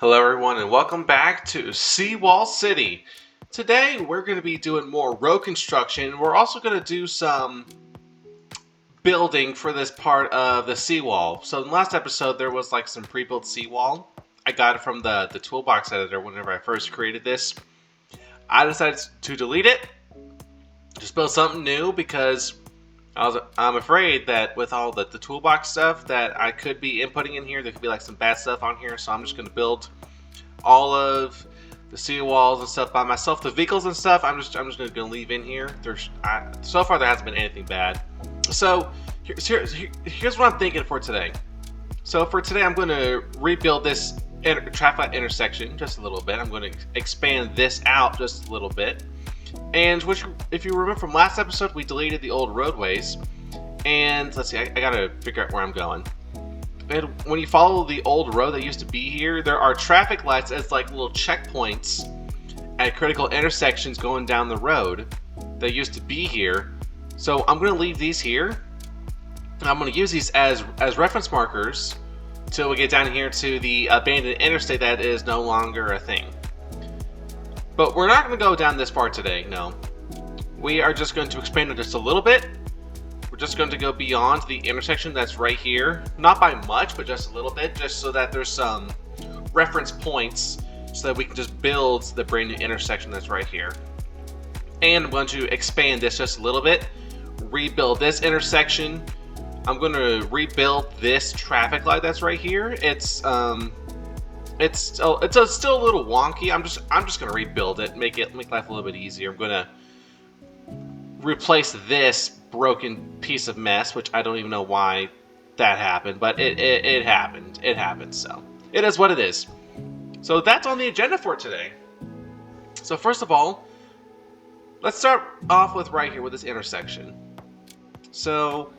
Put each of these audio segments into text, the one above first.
Hello everyone and welcome back to Seawall City. Today we're going to be doing more road construction. We're also going to do some building for this part of the seawall. So in the last episode there was like some pre-built seawall. I got it from the toolbox editor whenever I first created this. I decided to delete it, just build something new because I'm afraid that with all the toolbox stuff that I could be inputting in here, there could be like some bad stuff on here. So I'm just going to build all of the seawalls and stuff by myself. The vehicles and stuff, I'm just going to leave in here. So far there hasn't been anything bad. So here's what I'm thinking for today. So for today, I'm going to rebuild this traffic light intersection just a little bit. I'm going to expand this out just a little bit. And if you remember from last episode, we deleted the old roadways. And let's see, I gotta figure out where I'm going. And when you follow the old road that used to be here, there are traffic lights as like little checkpoints at critical intersections going down the road that used to be here. So I'm gonna leave these here. I'm gonna use these as reference markers till we get down here to the abandoned interstate that is no longer a thing. But we're not going to go down this far today, no. We are just going to expand it just a little bit. We're just going to go beyond the intersection that's right here. Not by much, but just a little bit, just so that there's some reference points so that we can just build the brand new intersection that's right here. And I'm going to expand this just a little bit, rebuild this intersection. I'm going to rebuild this traffic light that's right here. It's still a little wonky. I'm just gonna rebuild it, make life a little bit easier. I'm gonna replace this broken piece of mess, which I don't even know why that happened, but it happened. It happened. So it is what it is. So that's on the agenda for today. So first of all, let's start off with right here with this intersection. So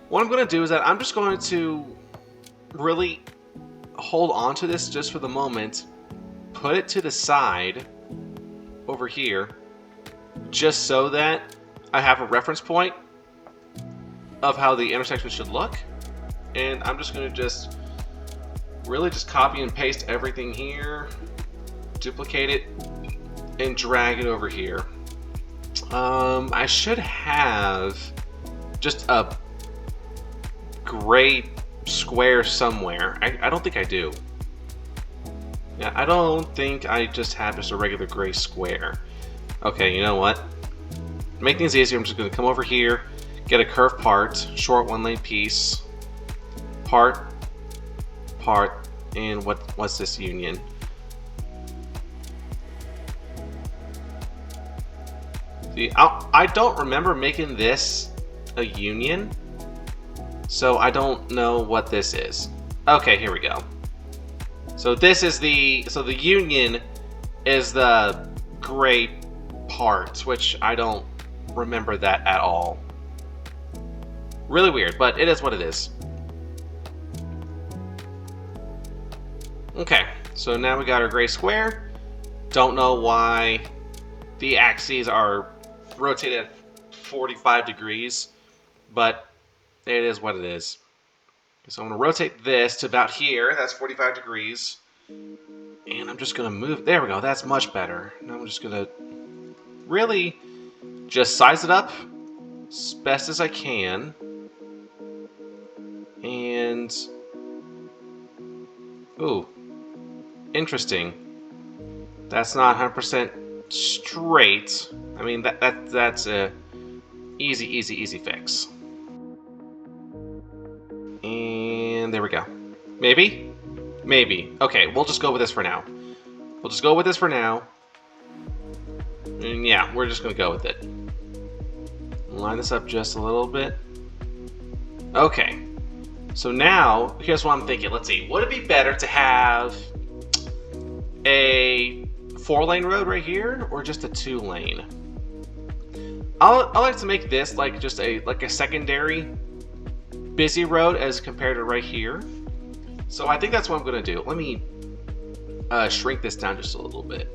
what I'm gonna do is that I'm just going to really hold on to this just for the moment, put it to the side over here just so that I have a reference point of how the intersection should look. And I'm just going to really copy and paste everything here, duplicate it, and drag it over here. I should have just a gray square somewhere. I don't think I do. Yeah, I don't think I just have just a regular gray square. Okay, you know what? To make things easier, I'm just going to come over here, get a curved part, short one lane piece, part, and what's this union? See, I don't remember making this a union. So I don't know what this is. Okay, here we go. So this is the union is the gray part, which I don't remember that at all. Really weird, but it is what it is. Okay, so now we got our gray square. Don't know why the axes are rotated at 45 degrees, but it is what it is. So I'm going to rotate this to about here. That's 45 degrees. And I'm just going to move. There we go. That's much better. Now I'm just going to really just size it up as best as I can. And ooh, interesting. That's not 100% straight. I mean, that's a easy fix. And there we go. Maybe? Okay, we'll just go with this for now. And yeah, we're just going to go with it. Line this up just a little bit. Okay. So now, here's what I'm thinking. Let's see. Would it be better to have a 4-lane road right here or just a 2-lane? I like to make this like just a secondary busy road as compared to right here. So I think that's what I'm going to do. Let me shrink this down just a little bit.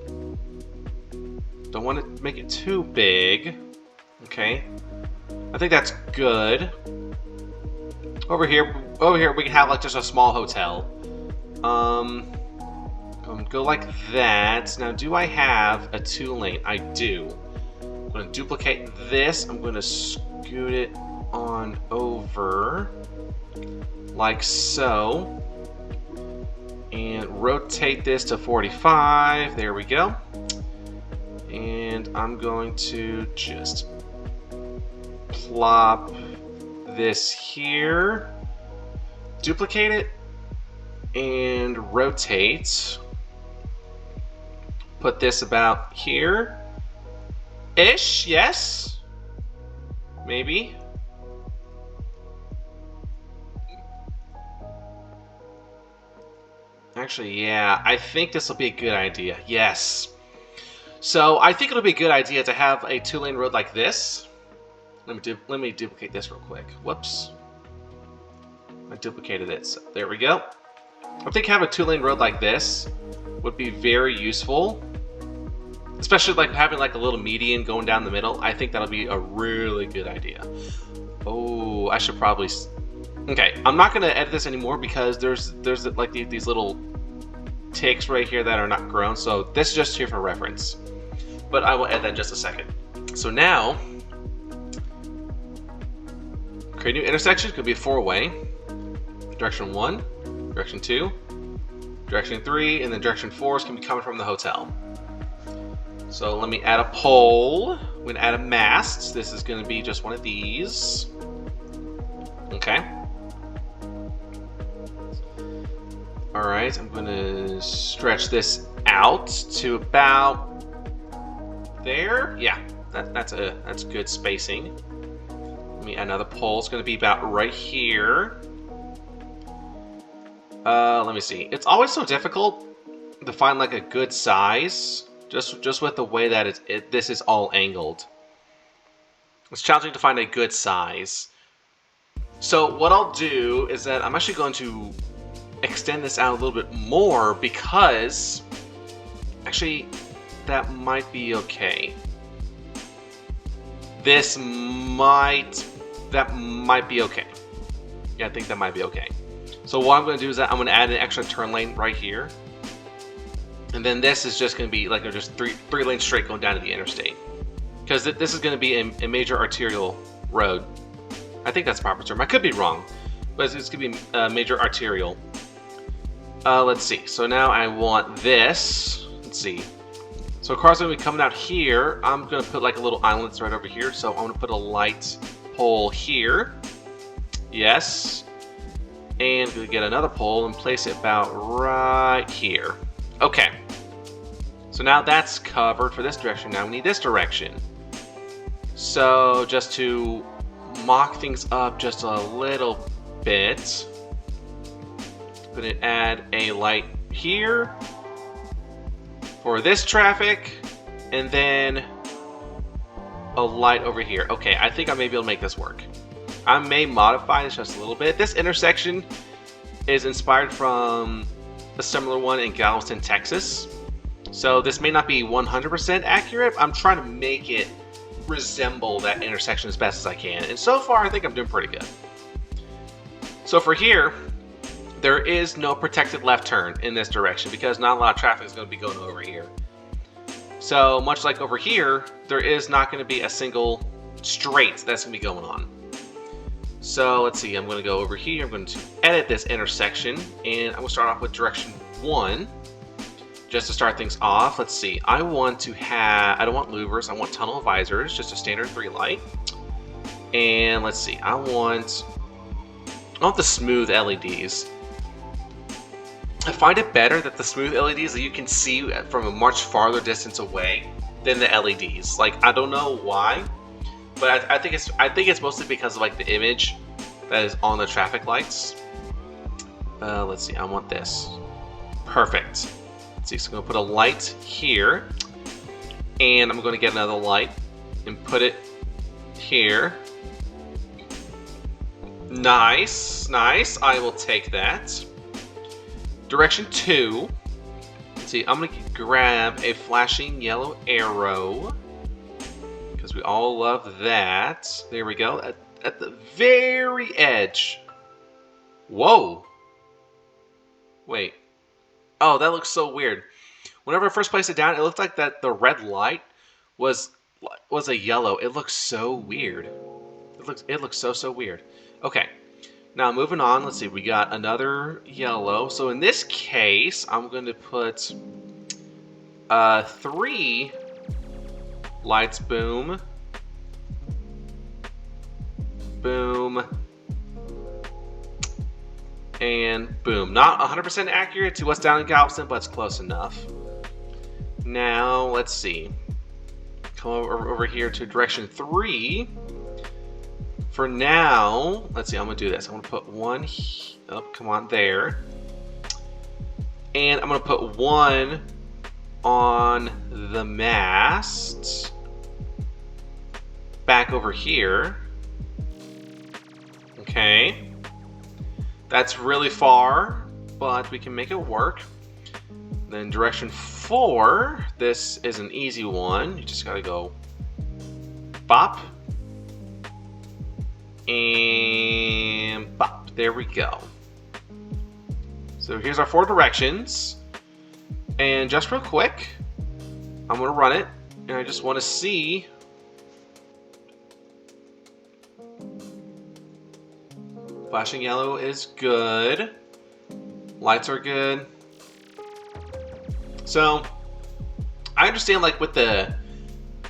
Don't want to make it too big. Okay. I think that's good. Over here we can have like just a small hotel. go like that. Now, do I have a 2-lane? I do. I'm going to duplicate this. I'm going to scoot it on over like so. And rotate this to 45. There we go. And I'm going to just plop this here. Duplicate it. And rotate. Put this about here. Ish, yes. Maybe. Actually, yeah, I think this will be a good idea. Yes. So I think it'll be a good idea to have a 2-lane road like this. Let me duplicate this real quick. Whoops. I duplicated it. So there we go. I think having a 2-lane road like this would be very useful. Especially like having like a little median going down the middle. I think that'll be a really good idea. Oh, I should probably... Okay, I'm not going to edit this anymore because there's like these little ticks right here that are not grown. So this is just here for reference. But I will add that in just a second. So now, create a new intersection. Could be a 4-way. Direction 1, direction 2, direction 3, and then direction 4 is going to be coming from the hotel. So let me add a pole. I'm going to add a mast. This is going to be just one of these. Okay. Alright, I'm going to stretch this out to about there. Yeah, that's good spacing. Let me add another pole. It's going to be about right here. Let me see. It's always so difficult to find like a good size, just with the way that this is all angled. It's challenging to find a good size. So what I'll do is that I'm actually going to extend this out a little bit more because actually that might be okay. That might be okay. Yeah, I think that might be okay. So what I'm going to do is that I'm going to add an extra turn lane right here. And then this is just going to be like just three lanes straight going down to the interstate. Because this is going to be a major arterial road. I think that's the proper term. I could be wrong. But it's going to be a major arterial. Let's see. So now I want this. Let's see. So cars are going to be coming out here. I'm going to put like a little island right over here. So I'm going to put a light pole here. Yes. And we get another pole and place it about right here. Okay. So now that's covered for this direction. Now we need this direction. So just to mock things up just a little bit, I'm going to add a light here for this traffic, and then a light over here. Okay, I think I may be able to make this work. I may modify this just a little bit. This intersection is inspired from a similar one in Galveston, Texas. So this may not be 100% accurate. I'm trying to make it resemble that intersection as best as I can. And so far, I think I'm doing pretty good. So for here, there is no protected left turn in this direction because not a lot of traffic is going to be going over here. So much like over here, there is not going to be a single straight that's going to be going on. So let's see, I'm going to go over here, I'm going to edit this intersection, and I'm going to start off with direction 1, just to start things off. Let's see, I don't want louvers, I want tunnel visors, just a standard 3 light. And let's see, I want the smooth LEDs. I find it better that the smooth LEDs that you can see from a much farther distance away than the LEDs. Like, I don't know why. But I think it's mostly because of like the image that is on the traffic lights. Let's see, I want this. Perfect. Let's see, so I'm going to put a light here. And I'm going to get another light and put it here. Nice, nice. I will take that. Direction 2. Let's see, I'm going to grab a flashing yellow arrow. Because we all love that. There we go. At the very edge. Whoa. Wait. Oh, that looks so weird. Whenever I first placed it down, it looked like that the red light was a yellow. It looks so weird. It looks so weird. Okay. Now moving on, let's see, we got another yellow. So in this case, I'm going to put 3 lights, boom, boom, and boom. Not 100% accurate to what's down in Galveston, but it's close enough. Now, let's see. Come over here to direction 3. For now, let's see, I'm going to do this. I'm going to put 1, oh, come on, there. And I'm going to put 1 on the mast. Back over here. Okay. That's really far, but we can make it work. Then direction 4, this is an easy one. You just got to go bop. And bop. There we go. So here's our 4 directions. And just real quick, I'm going to run it. And I just want to see. Flashing yellow is good. Lights are good. So I understand, like, with the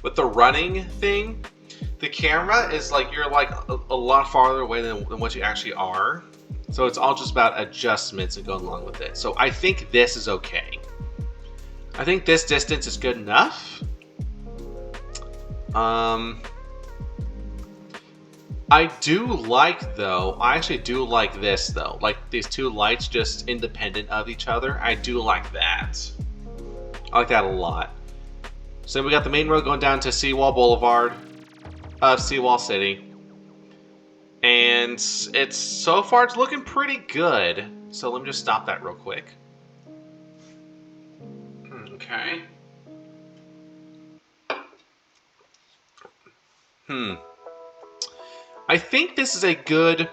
running thing, the camera is like you're like a lot farther away than what you actually are. So it's all just about adjustments and going along with it. So I think this is okay. I think this distance is good enough. I do like, though, I actually do like this, though. Like these 2 lights just independent of each other. I do like that. I like that a lot. So we got the main road going down to Seawall Boulevard of Seawall City. And it's so far it's looking pretty good. So let me just stop that real quick. Okay. I think this is a good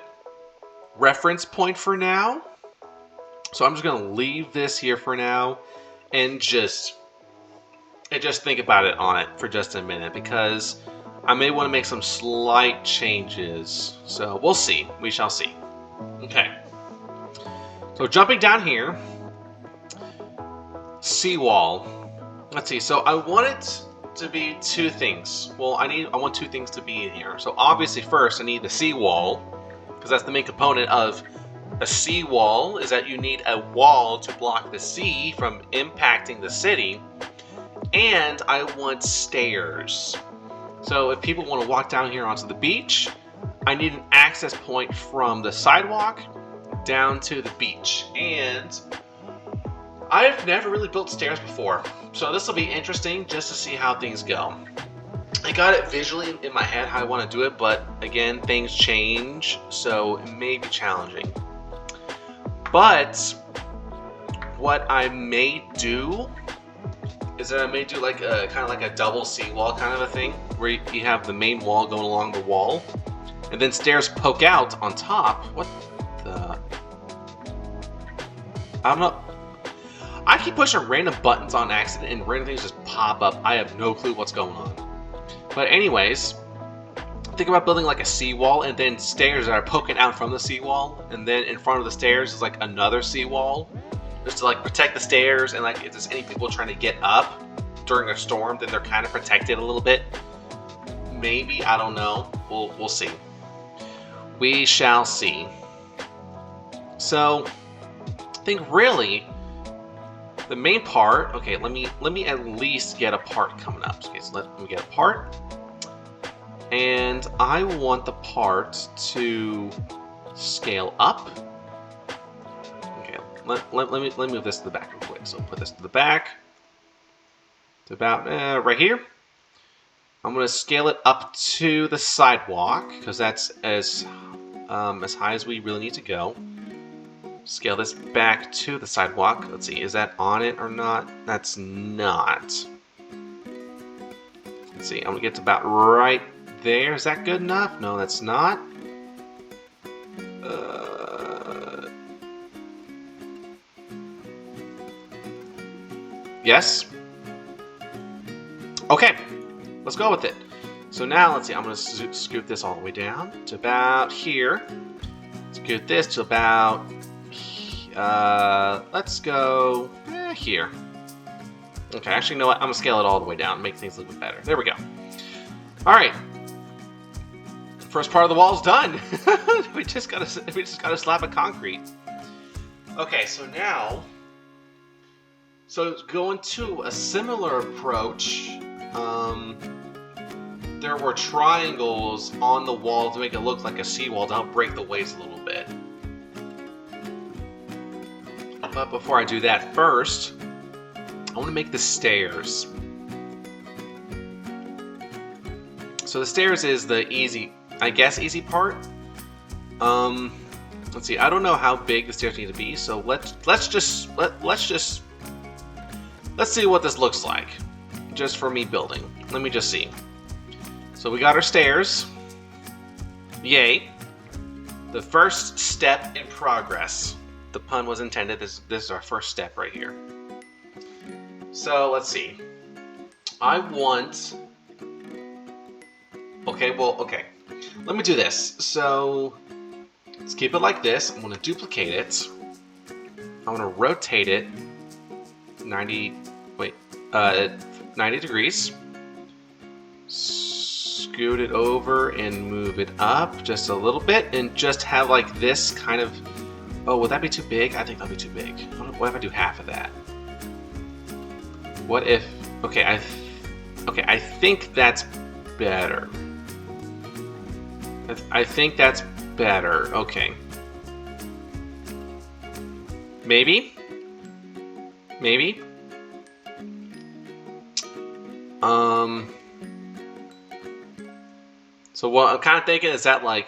reference point for now. So I'm just going to leave this here for now and just think about it on it for just a minute, because I may want to make some slight changes. So we'll see. We shall see. Okay. So jumping down here, Seawall. Let's see. So I want it to be 2 things. Well, I want 2 things to be in here. So obviously first I need the seawall, because that's the main component of a seawall, is that you need a wall to block the sea from impacting the city. And I want stairs. So if people want to walk down here onto the beach, I need an access point from the sidewalk down to the beach. And I've never really built stairs before, so this will be interesting just to see how things go. I got it visually in my head how I want to do it, but again, things change, so it may be challenging. But what I may do is that I may do like a kind of like a double seawall kind of a thing, where you have the main wall going along the wall, and then stairs poke out on top. What the? I don't know. I keep pushing random buttons on accident and random things just pop up. I have no clue what's going on. But anyways, think about building like a seawall and then stairs that are poking out from the seawall, and then in front of the stairs is like another seawall, just to like protect the stairs, and like if there's any people trying to get up during a storm, then they're kind of protected a little bit. Maybe, I don't know. We'll see. We shall see. So I think really the main part, okay, let me at least get a part coming up. Okay, so let me get a part. And I want the part to scale up. Okay, let me move this to the back real quick. So put this to the back. To about right here. I'm gonna scale it up to the sidewalk, because that's as high as we really need to go. Scale this back to the sidewalk. Let's see, is that on it or not? That's not. Let's see, I'm gonna get to about right there. Is that good enough? No, that's not. Yes? Okay, let's go with it. So now, let's see, I'm going to scoot this all the way down to about here. Scoot this to about, let's go here. Okay, actually, you know what? I'm going to scale it all the way down, make things look a bit better. There we go. All right. First part of the wall is done. we just got a slab of concrete. Okay, so now, going to a similar approach. There were triangles on the wall to make it look like a seawall to help break the waves a little bit. But before I do that, first, I want to make the stairs. So the stairs is the easy part. Let's see. I don't know how big the stairs need to be, so let's see what this looks like, just for me building. Let me just see. So we got our stairs. Yay! The first step in progress. The pun was intended. This is our first step right here. So let's see. I want. Okay. Let me do this. So let's keep it like this. I'm going to duplicate it. I'm going to rotate it 90 degrees. Scoot it over and move it up just a little bit, and just have like this kind of. Oh, would that be too big? I think that'll be too big. What if I do half of that? What if? Okay, I think that's better. I think that's better. Okay. Maybe. So what I'm kind of thinking is that like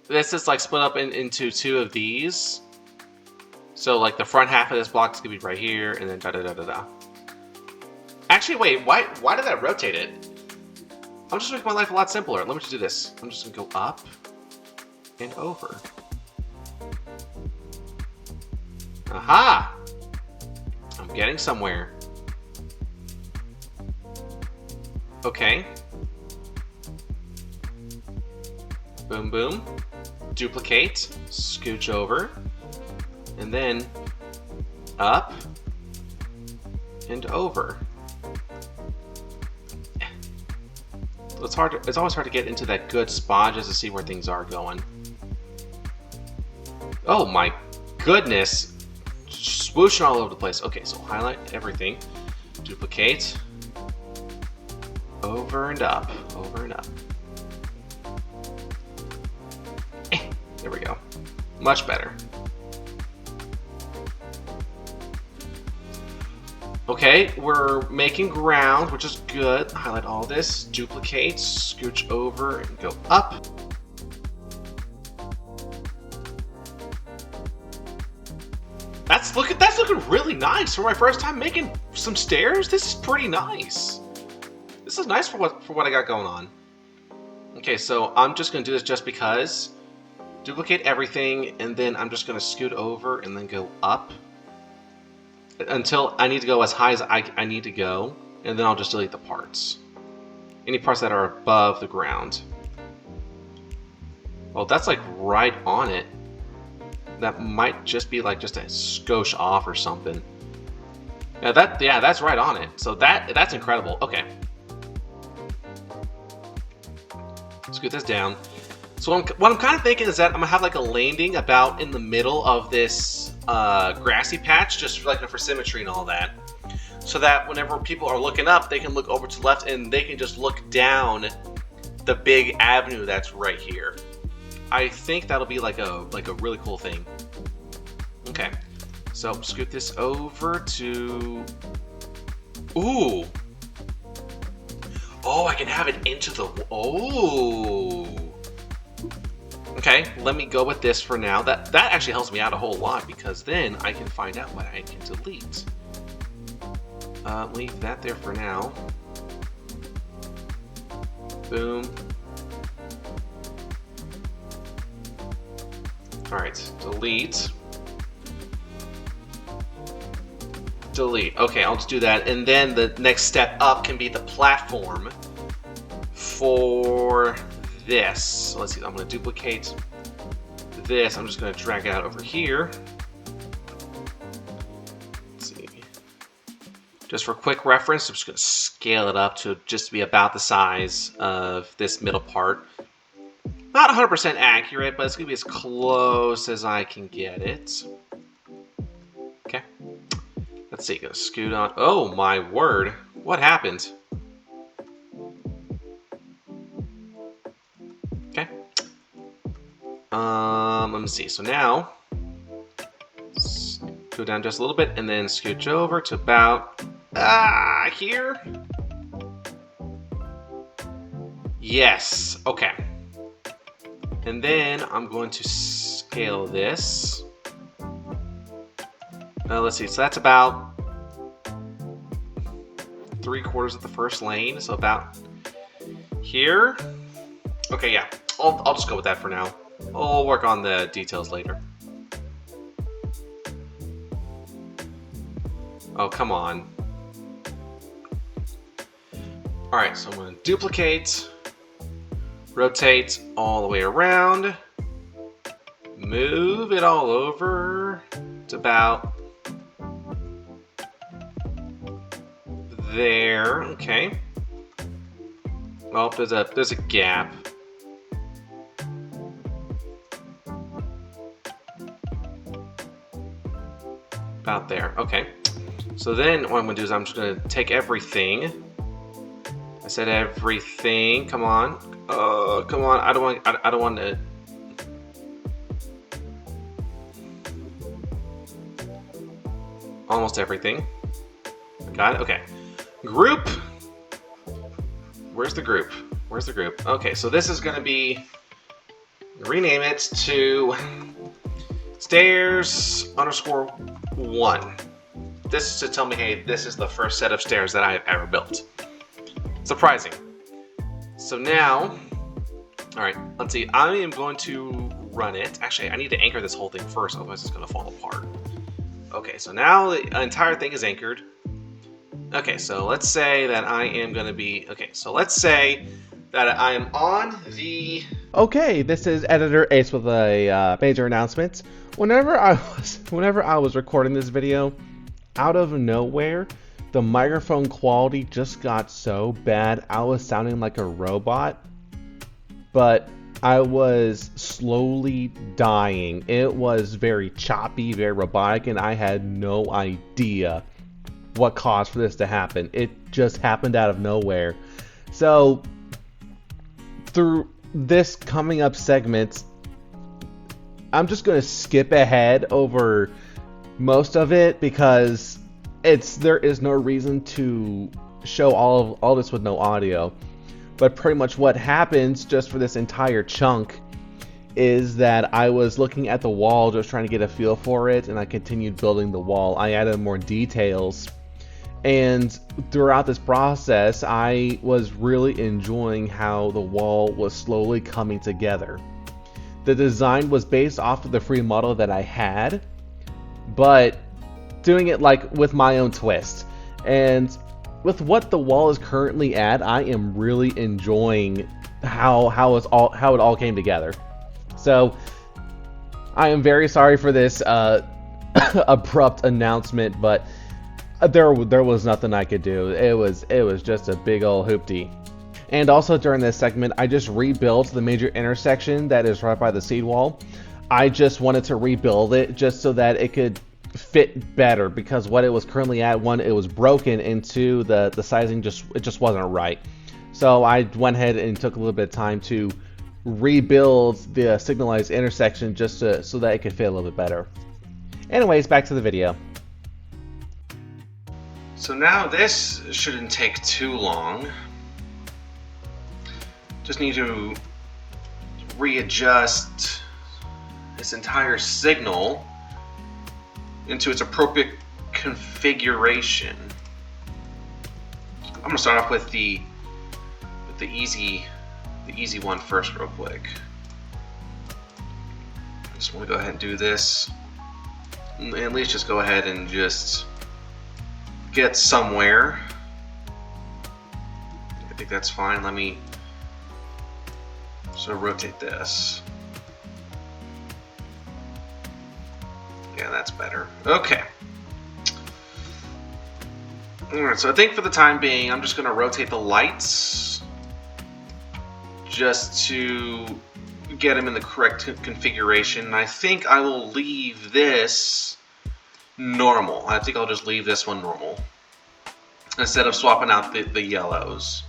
this is like split up into two of these. So like the front half of this block is gonna be right here, and then da da da da da. Actually, wait. Why did that rotate it? I'm just making my life a lot simpler. Let me just do this. I'm just gonna go up and over. Aha! I'm getting somewhere. Okay. Boom, boom. Duplicate. Scooch over. And then up and over. It's hard. It's always hard to get into that good spot just to see where things are going. Oh my goodness! Swooshing all over the place. Okay, so highlight everything. Duplicate. Over and up. Over and up. There we go. Much better. Okay, we're making ground, which is good. Highlight all this, duplicate, scooch over, and go up. That's looking really nice for my first time making some stairs. This is pretty nice. This is nice for what I got going on. Okay, so I'm just gonna do this just because. Duplicate everything, and then I'm just gonna scoot over and then go up until I need to go as high as I need to go, and then I'll just delete the parts. Any parts that are above the ground. Well, that's like right on it. That might just be like just a skosh off or something. Yeah, that's right on it. So that's incredible. Okay. Scoot this down. So what I'm kind of thinking is that I'm gonna have like a landing about in the middle of this grassy patch, just like for symmetry and all that, so that whenever people are looking up, they can look over to the left and they can just look down the big avenue that's right here. I think that'll be like a really cool thing. Okay, so scoot this over to. Ooh. Oh, I can have it into the. Oh. Okay, let me go with this for now. That actually helps me out a whole lot, because then I can find out what I can delete. Leave that there for now. Boom. Alright, delete. delete. Okay, I'll just do that. And then the next step up can be the platform for this. So let's see, I'm going to duplicate this. I'm just going to drag it out over here. Let's see. Just for quick reference, I'm just going to scale it up to just be about the size of this middle part. Not 100% accurate, but it's going to be as close as I can get it. Okay. Let's see, gonna scoot on. Oh my word. What happened? Okay. Let me see. So now, go down just a little bit and then scooch over to about here. Yes. Okay. And then I'm going to scale this. Let's see. So that's about 3/4 of the first lane. So about here. Okay, yeah. I'll just go with that for now. I'll work on the details later. Oh, come on. Alright, so I'm going to duplicate, rotate all the way around, move it all over to about there. Okay. Well, there's a gap. About there. Okay. So then what I'm going to do is I'm just going to take everything. I said everything. Come on. Come on. I don't want to. Almost everything. Got it. Okay. Group. Where's the group? Where's the group? Okay, so this is going to be, rename it to stairs_1. This is to tell me, hey, this is the first set of stairs that I have ever built. Surprising. So now, all right, let's see. I am going to run it. Actually, I need to anchor this whole thing first, otherwise it's going to fall apart. Okay, so now the entire thing is anchored. Okay, so let's say that I am going to be... Okay, so let's say that I am on the... Okay, this is Editor Ace with a major announcement. Whenever I was recording this video, out of nowhere, the microphone quality just got so bad I was sounding like a robot, but I was slowly dying. It was very choppy, very robotic, and I had no idea what caused for this to happen. It just happened out of nowhere. So through this coming up segment, I'm just going to skip ahead over most of it because there is no reason to show all this with no audio. But pretty much what happens just for this entire chunk is that I was looking at the wall, just trying to get a feel for it, and I continued building the wall. I added more details, and throughout this process, I was really enjoying how the wall was slowly coming together. The design was based off of the free model that I had, but doing it like with my own twist. And with what the wall is currently at, I am really enjoying how it all came together. So I am very sorry for this abrupt announcement, but there was nothing I could do. It was just a big old hoopty. And also during this segment, I just rebuilt the major intersection that is right by the Seawall. I just wanted to rebuild it just so that it could fit better, because what it was currently at, one, it was broken, and two, the sizing just wasn't right. So I went ahead and took a little bit of time to rebuild the signalized intersection just so that it could fit a little bit better. Anyways, back to the video. So now this shouldn't take too long. Just need to readjust this entire signal into its appropriate configuration. I'm gonna start off with the easy one first, real quick. I just want to go ahead and do this, and at least just go ahead and just get somewhere. I think that's fine. Let me sort of rotate this. Yeah, that's better. Okay. Alright, so I think for the time being, I'm just going to rotate the lights just to get them in the correct configuration. And I think I will leave this normal. I think I'll just leave this one normal instead of swapping out the yellows.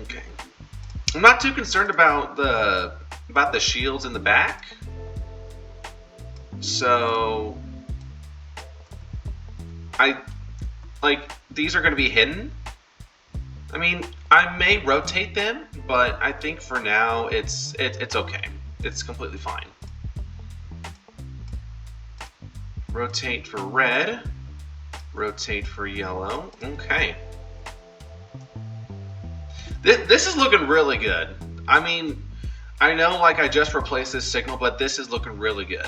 Okay. I'm not too concerned about the shields in the back. So these are going to be hidden. I mean, I may rotate them, but I think for now it's okay. It's completely fine. Rotate for red. Rotate for yellow. Okay. This is looking really good. I mean, I know like I just replaced this signal, but this is looking really good.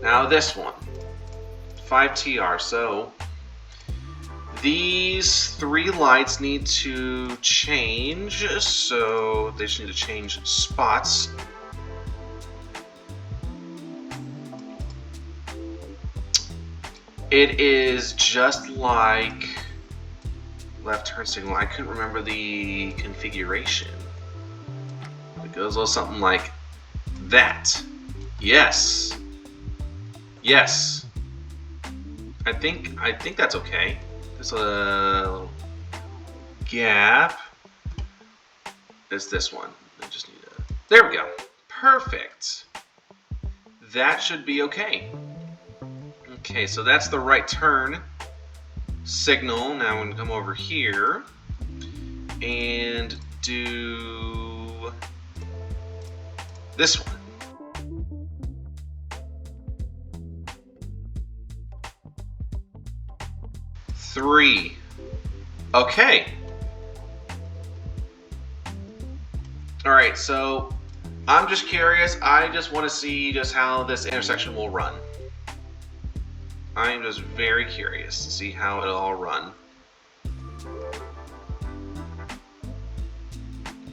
Now this one, 5TR. So these three lights need to change. So they just need to change spots. It is just like left turn signal. I couldn't remember the configuration. It goes a little something like that. Yes. Yes. I think that's okay. There's a little gap. It's this one. I just need to. There we go. Perfect. That should be okay. Okay, so that's the right turn signal. Now I'm going to come over here and do this one. Three. Okay. Alright, so I'm just curious. I just want to see just how this intersection will run. I'm just very curious to see how it'll all run.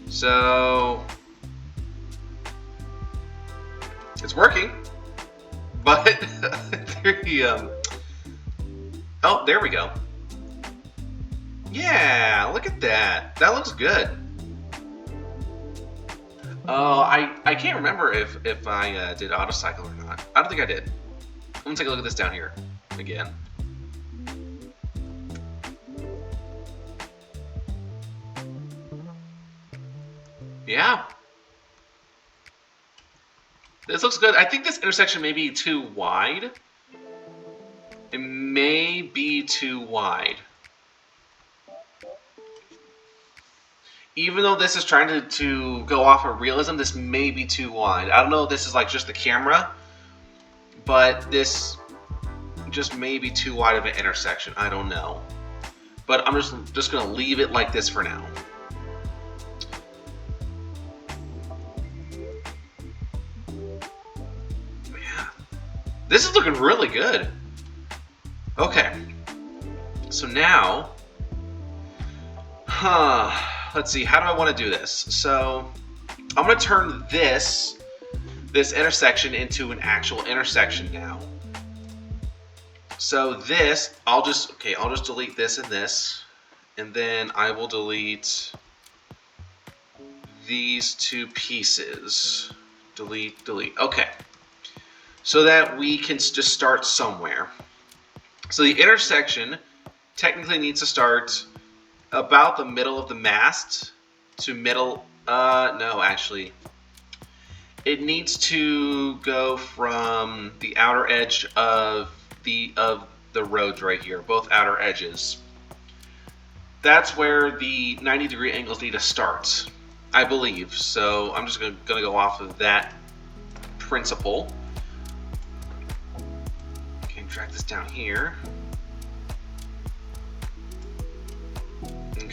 So it's working, but oh, there we go. Yeah, look at that. That looks good. I can't remember if I did auto cycle or not. I don't think I did. I'm gonna take a look at this down here again. Yeah. This looks good. I think this intersection may be too wide. It may be too wide. Even though this is trying to go off of realism, this may be too wide. I don't know if this is like just the camera, but this just may be too wide of an intersection. I don't know. But I'm just going to leave it like this for now. Yeah. This is looking really good. Okay. So now, let's see, how do I want to do this? So I'm going to turn this intersection into an actual intersection now. So this, I'll just delete this and this, and then I will delete these two pieces. Delete, delete. Okay. So that we can just start somewhere. So the intersection technically needs to start about the middle of the mast to middle, no, actually. It needs to go from the outer edge of the roads right here, both outer edges. That's where the 90-degree angles need to start, I believe. So I'm just gonna go off of that principle. Okay, drag this down here.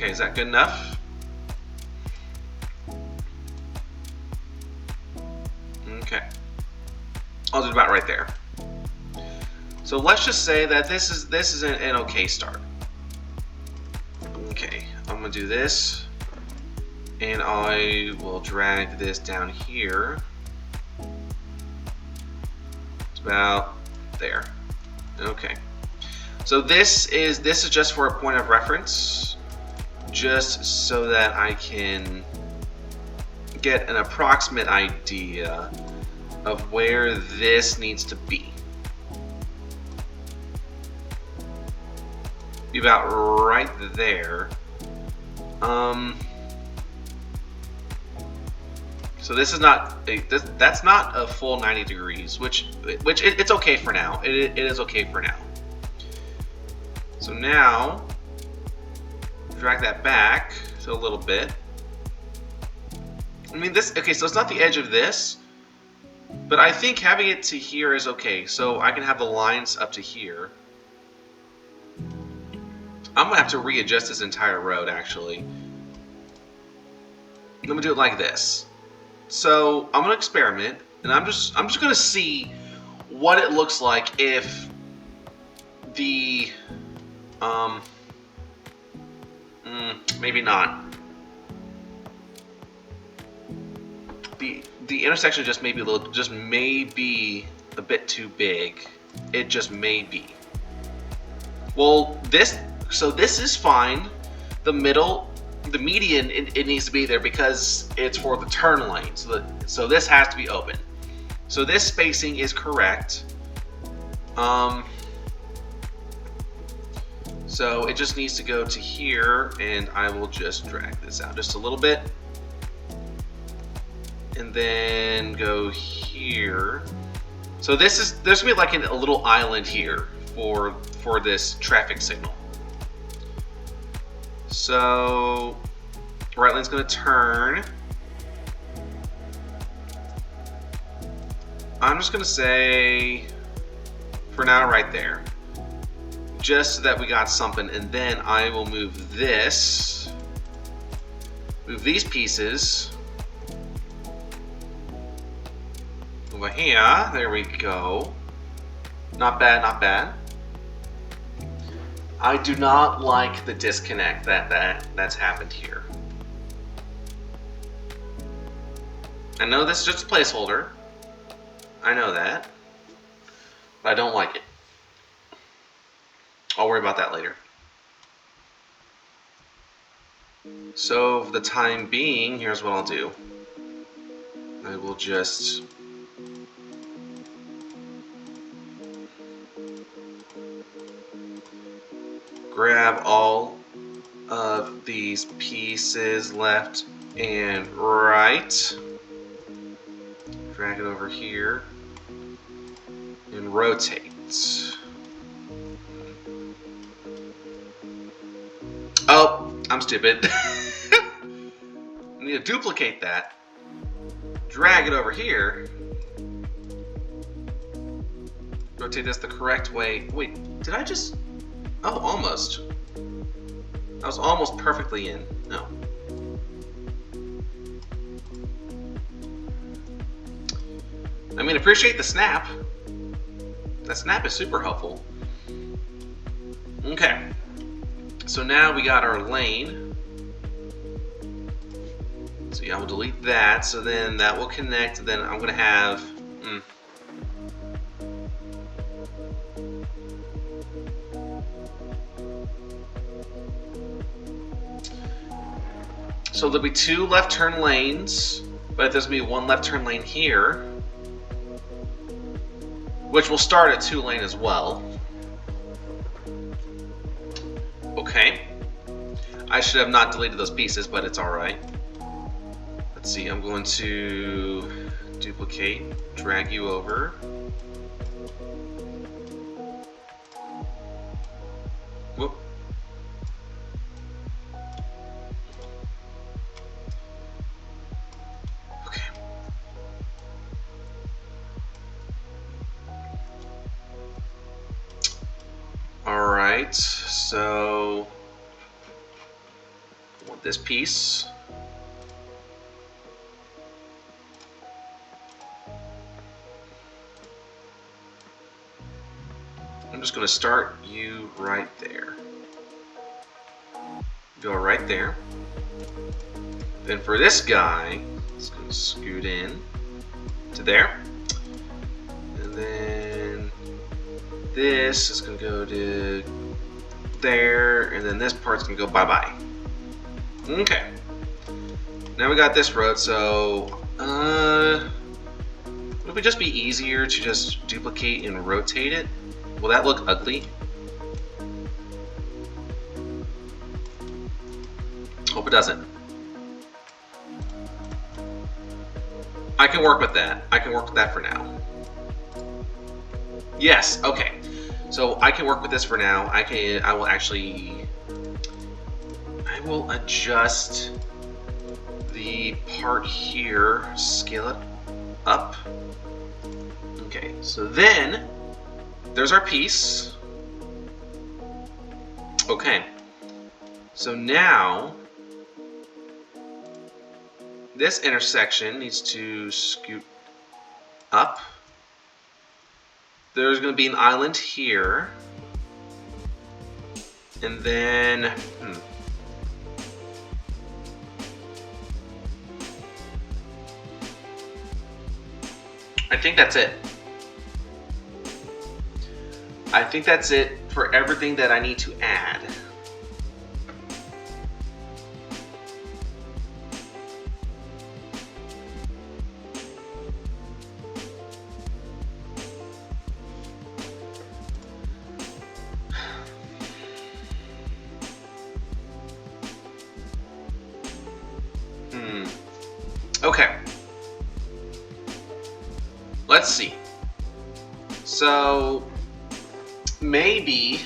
Okay, is that good enough? Okay. I'll do about right there. So let's just say that this is an okay start. Okay, I'm gonna do this, and I will drag this down here. It's about there. Okay. So this is just for a point of reference, just so that I can get an approximate idea of where this needs to be. Be about right there. So this is not that's not a full 90 degrees, which it's okay for now. It is okay for now. So now drag that back so a little bit. I mean this, okay, so it's not the edge of this, but I think having it to here is okay. So I can have the lines up to here. I'm gonna have to readjust this entire road actually. Let me do it like this. So I'm gonna experiment, and I'm just gonna see what it looks like if the maybe not. The intersection just may be a bit too big. It just may be. Well, this is fine. The middle, the median, it needs to be there because it's for the turn lane. So this has to be open. So this spacing is correct. So it just needs to go to here, and I will just drag this out just a little bit. And then go here. So there's gonna be like a little island here for this traffic signal. So right lane's gonna turn. I'm just gonna say for now right there, just so that we got something, and then I will move these pieces over here. There we go. Not bad, not bad. I do not like the disconnect that's happened here. I know this is just a placeholder. I know that. But I don't like it. I'll worry about that later. So for the time being, here's what I'll do. I will just grab all of these pieces left and right, drag it over here, and rotate. Oh, I'm stupid. I need to duplicate that, drag it over here, rotate this the correct way. Wait, did I just... Oh, almost. I was almost perfectly in. No. I mean, appreciate the snap. That snap is super helpful. Okay. So now we got our lane. So yeah, I will delete that. So then that will connect. Then I'm going to have... So there'll be 2 left turn lanes, but there's going to be 1 left turn lane here, which will start at 2 lane as well. Okay. I should have not deleted those pieces, but it's alright. Let's see, I'm going to duplicate, drag you over. Whoop. Okay. Alright, so this piece. I'm just going to start you right there. Go right there. Then for this guy, it's going to scoot in to there. And then this is going to go to there. And then this part's going to go bye-bye. Okay. Now we got this road, so would it just be easier to just duplicate and rotate it? Will that look ugly? Hope it doesn't. I can work with that. I can work with that for now. Yes, okay. So I can work with this for now. I will adjust the part here, scale it up. Okay, so then there's our piece. Okay, so now this intersection needs to scoot up. There's going to be an island here. And then, I think that's it. I think that's it for everything that I need to add. Okay. Let's see. So maybe,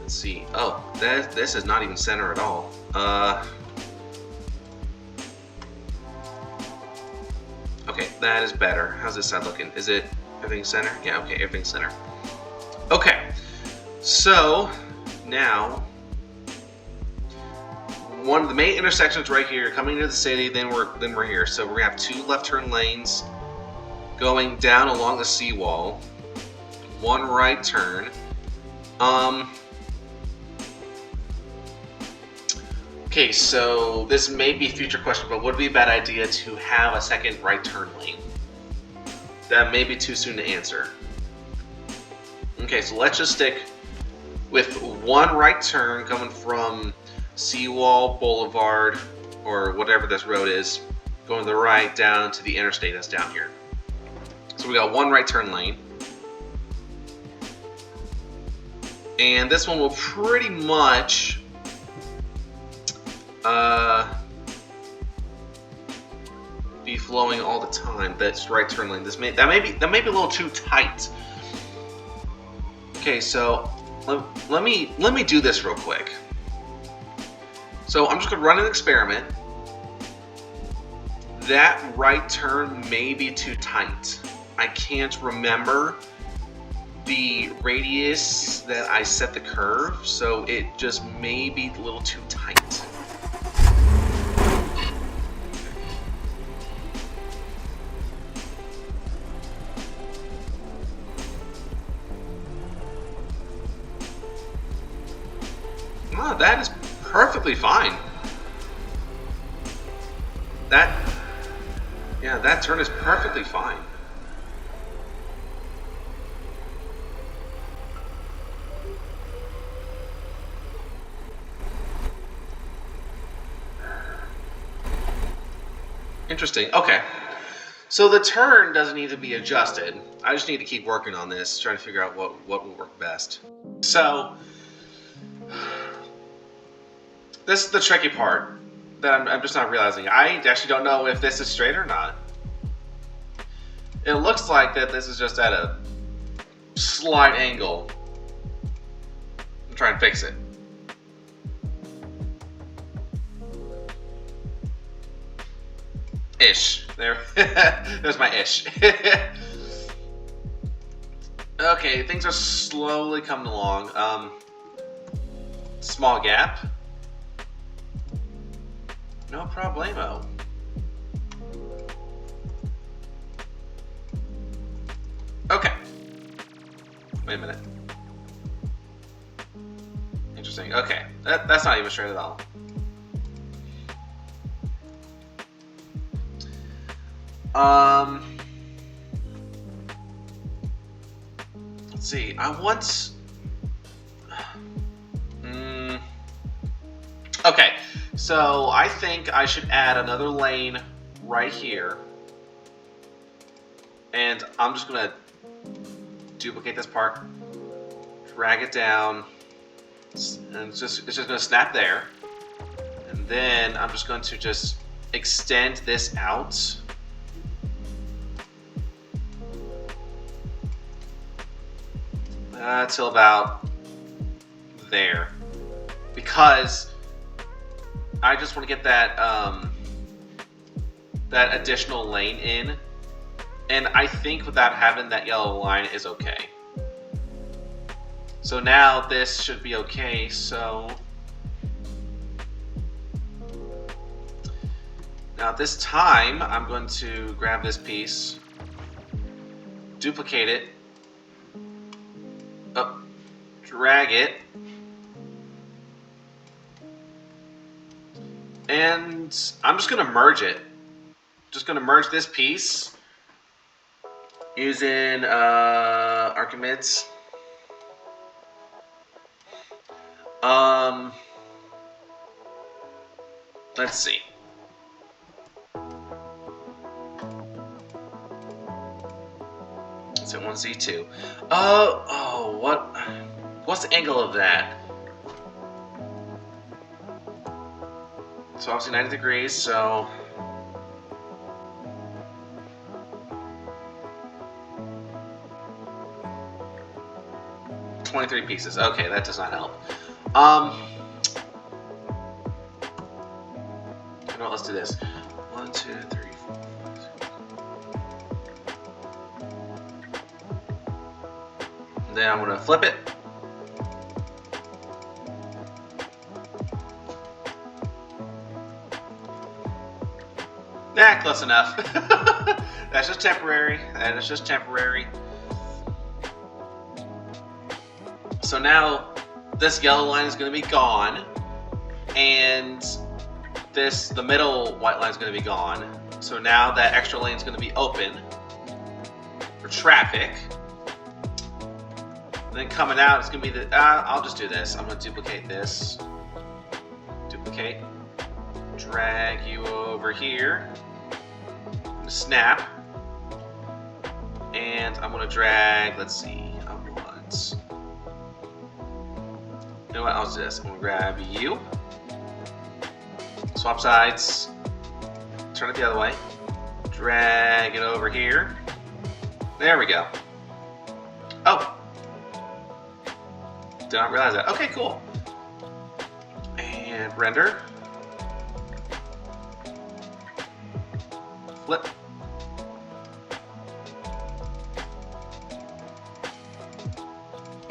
let's see. Oh, this is not even center at all. Okay, that is better. How's this side looking? Is it everything center? Yeah, okay, everything's center. Okay, so now one of the main intersections right here, coming into the city, then we're here. So we're gonna have 2 left turn lanes going down along the seawall, 1 right turn. Okay, so this may be a future question, but would it be a bad idea to have a second right turn lane? That may be too soon to answer. Okay, so let's just stick with 1 right turn coming from Seawall Boulevard, or whatever this road is, going to the right down to the interstate that's down here. So we got 1 right turn lane. And this one will pretty much be flowing all the time. That's right turn lane. That may be a little too tight. Okay, so let me do this real quick. So I'm just gonna run an experiment. That right turn may be too tight. I can't remember the radius that I set the curve, so it just may be a little too tight. Oh, that is perfectly fine. That turn is perfectly fine. Interesting. Okay. So the turn doesn't need to be adjusted. I just need to keep working on this, trying to figure out what will work best. So this is the tricky part that I'm just not realizing. I actually don't know if this is straight or not. It looks like that this is just at a slight angle. I'm trying to fix it. Ish. There's my ish. Okay, things are slowly coming along. Small gap. No problemo. Okay. Wait a minute. Interesting. Okay. That's not even straight at all. Let's see. I want... Okay. So I think I should add another lane right here. And I'm just going to duplicate this part, drag it down, and it's just going to snap there. And then I'm just going to just extend this out. Till about there. Because I just want to get that that additional lane in. And I think without having that yellow line is okay. So now this should be okay, so... Now this time, I'm going to grab this piece, duplicate it, drag it, and I'm just going to merge it. Just going to merge this piece using arguments. Let's see. Let's hit 1Z2. What's the angle of that? So obviously 90 degrees, so... $23 pieces. Okay, that does not help. You know what, let's do this. 1, 2, 3, 4, 5, 6. Then I'm going to flip it. Nah, close enough. That's just temporary. That is just temporary. So now this yellow line is going to be gone, and the middle white line is going to be gone. So now that extra lane is going to be open for traffic. And then coming out, it's going to be the... I'll just do this. I'm going to duplicate this. Duplicate. Drag you over here. Snap. And I'm going to drag... Let's see. I want... You know what? I'll do this. I'm going to grab you. Swap sides. Turn it the other way. Drag it over here. There we go. Oh! Did not realize that. Okay, cool. And render. Flip.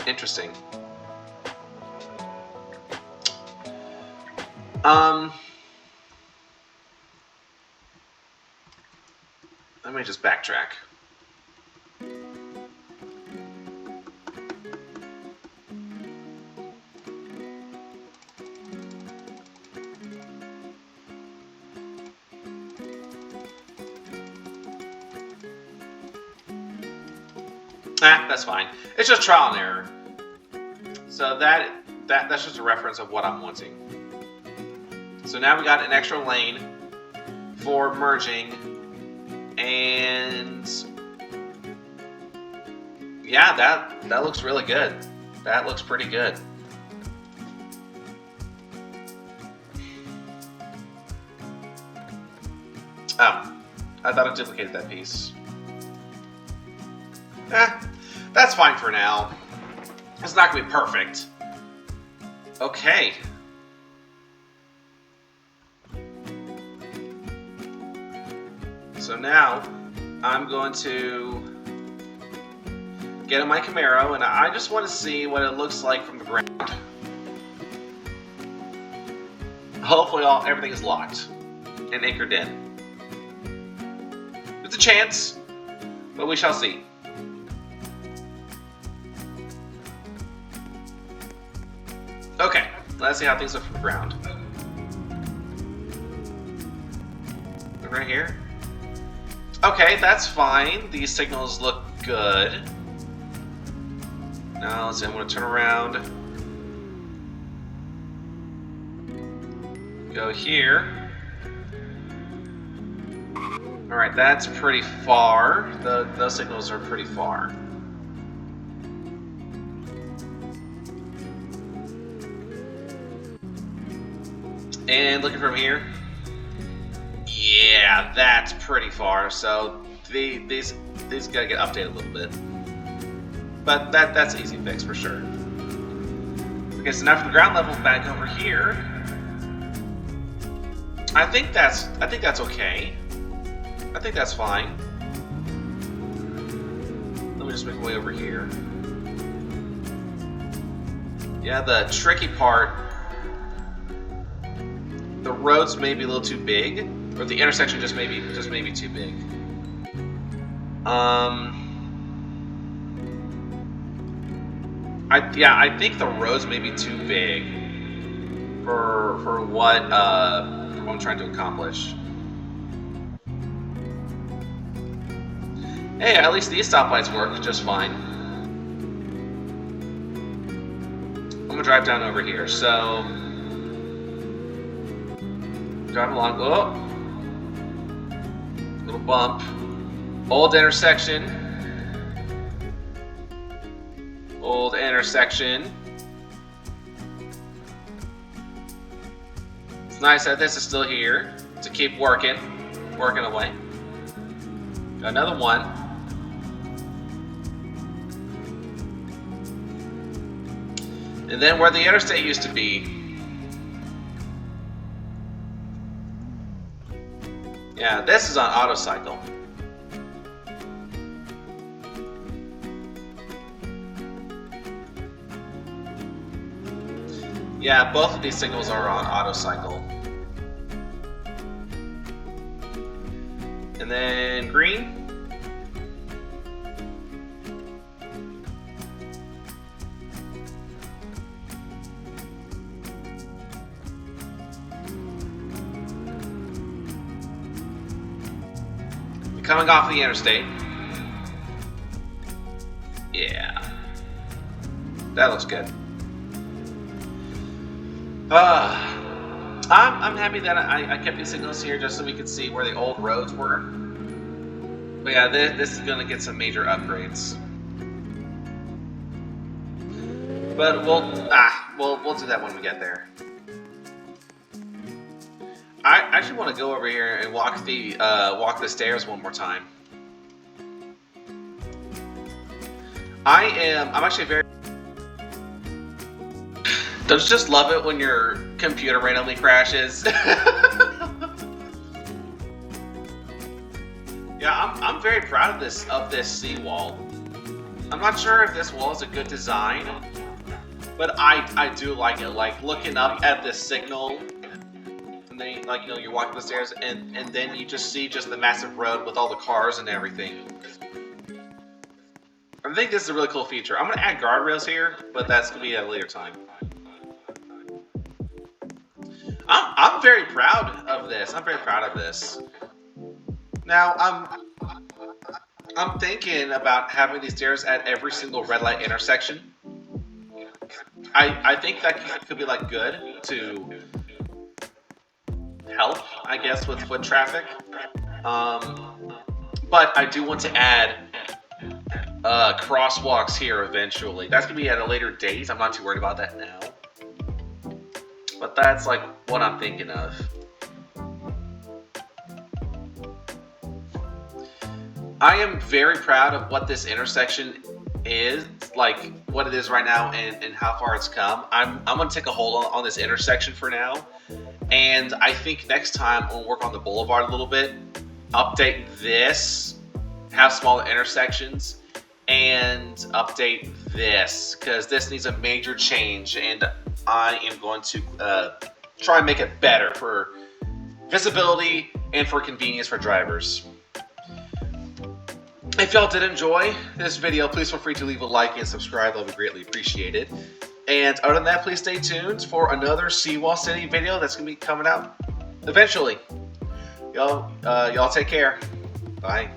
Interesting. Let me just backtrack. That's fine. It's just trial and error. So that's just a reference of what I'm wanting. So now we got an extra lane for merging, and yeah, that looks really good. That looks pretty good. Oh, I thought I duplicated that piece. That's fine for now. It's not going to be perfect. Okay. So now, I'm going to get in my Camaro, and I just want to see what it looks like from the ground. Hopefully everything is locked. and anchored in. There's a chance, but we shall see. Okay, let's see how things look from the ground. Right here. Okay, that's fine. These signals look good. Now let's see, I'm going to turn around. Go here. Alright, that's pretty far. Those signals are pretty far. And looking from here. Yeah, that's pretty far. So these gotta get updated a little bit. But that's an easy fix for sure. Okay, so now from the ground level back over here. I think that's okay. I think that's fine. Let me just make my way over here. Yeah, the tricky part, the roads may be a little too big, or the intersection just may be too big. I think the roads may be too big for what I'm trying to accomplish. Hey, at least these stoplights work just fine. I'm gonna drive down over here, so drive along. Oh, little bump. Old intersection. Old intersection. It's nice that this is still here to keep working away. Got another one. And then where the interstate used to be. Yeah, this is on auto cycle. Yeah, both of these signals are on auto cycle. And then green. Coming off the interstate. Yeah. That looks good. I'm happy that I kept these signals here just so we could see where the old roads were. But yeah, this is gonna get some major upgrades. But we'll do that when we get there. I actually want to go over here and walk the stairs one more time. I'm actually very. Don't you just love it when your computer randomly crashes? Yeah, I'm very proud of this seawall. I'm not sure if this wall is a good design, but I do like it. Like looking up at this signal. Then, like, you know, you're walking the stairs and then you just see the massive road with all the cars and everything. I think this is a really cool feature. I'm going to add guardrails here, but that's going to be at a later time. I'm very proud of this. I'm very proud of this. Now, I'm thinking about having these stairs at every single red light intersection. I think that could be, like, good to help, I guess, with foot traffic. But I do want to add crosswalks here eventually. That's going to be at a later date. I'm not too worried about that now. But that's like what I'm thinking of. I am very proud of what this intersection is, like what it is right now and how far it's come. I'm going to take a hold on this intersection for now. And I think next time we'll work on the boulevard a little bit, update this, have smaller intersections, and update this, because this needs a major change, and I am going to try and make it better for visibility and for convenience for drivers. If y'all did enjoy this video, please feel free to leave a like and subscribe. That'll be greatly appreciated. And other than that, please stay tuned for another Seawall City video that's going to be coming out eventually. Y'all take care. Bye.